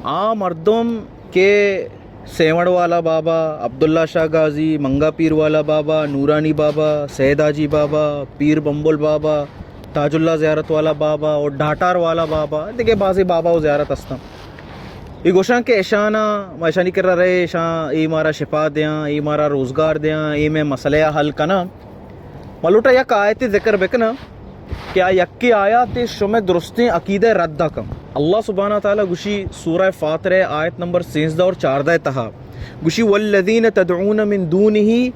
आ मर्दम के सेवण वाला बाबा, अब्दुल्ला शाह गाजी, मंगा पीर वाला बाबा, नूरानी बाबा, सैयद हाजी बाबा, पीर बम्बुल बाबा, ताजुल्ला ज़ियारत वाला बाबा और डाटार वाला बाबा देखिए बाजी बाबा वो ज़ियारत अस्ता ये गोशा के ऐशाना ऐशानी कर रहे ऐशा ये मारा शिफा दिया, ये मारा रोज़गार दिया, ये में मसले हल कना मलूटा यक आयत ज़िक्र बेकना क्या यक्की आयात शुमे दुरुस्ती अकीदे रद्दा कम अल्लाह सुब्हाना ताला गुशी सूरह फातिर आयत नंबर 13 और 14 तहा गुशी वल्लज़ीन तदऊन मिन दूनिही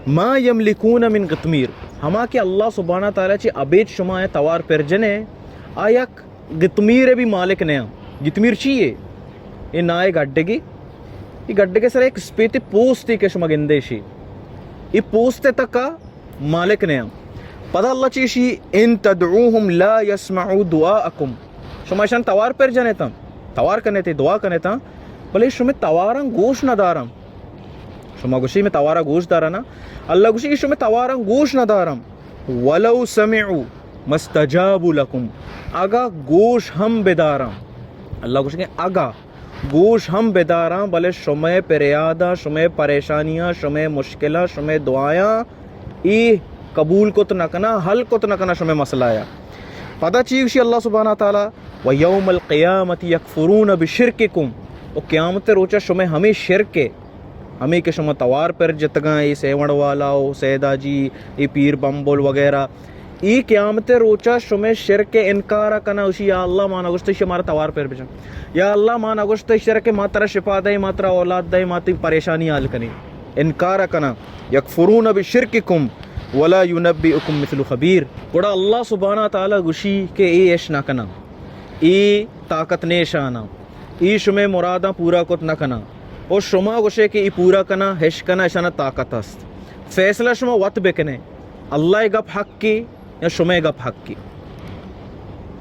मा यमलिकून मिन गितमीर हमा के अल्लाह सुब्हाना ताला ची अबेज शुमा है तवार परजने आयक गितमीर भी मालिक ने गितमीर चाहिए ये ना एक गड्ढे के सर एक स्पेति पोस्ती के शुमा गिंदेशी ये पोस्ते तक का मालिक ने पता अल्लाह चीशी इन तदऊहुम ला यस्मऊ दुआअकुम शुमाशान तवार पर जने था तवार करने थे दुआ करने था भले शुमे तवारं गोश न दारम शुमा गुशी में तवारा गोश दारा ना अल्लाह गुशी शुमे तवारं गोश न दारम वलौ समिउ मस्तजाबु लकुम आगा गोश हम बेदारम अल्लाह गुशी के आगा गोश हम बेदारा भले शुमे पेरियादा शुमे परेशानियाँ शुमे मुश्किला शुमे दुआयाँ ई कबूल को तो न करना हल को तो न करना शुमे मसला आया पता चीज़ अल्लाह सुब्हाना ताला व यौमल क़ियामति यकफुरून बिशिरकिकुम और क़यामत रोचा शुमे हमें शिरके हमें के शुमा तवार पर जतगा ये सेवण वाला हो सैदा जी ये पीर बम्बुल वगैरह ये क़यामत रोचा शुमे शिरके इनकार करना उसी या अल्लाह मान अगुस्त हमारा तवार पर बेचा या अल्लाह मान अगुस्त शिरके मात्रा शिफा दे मात्रा औलाद दे मात्री परेशानी हाल कनी इनकार करना यकफुरून बिशिरकिकुम वला युनब्बिउकुम मिस्लु खबीर बड़ा अल्लाह सुब्हाना ताला गुशी के ए ऐश ना कना ए ताकत ने शाना ई शुमे मुरादा पूरा कुत न कना और शुमा गुशे के ई पूरा कना हेश कना ऐशाना ताकत हस्त फैसला शुमा वत बेकने अल्लाह गप हक की या शुमे गप हक की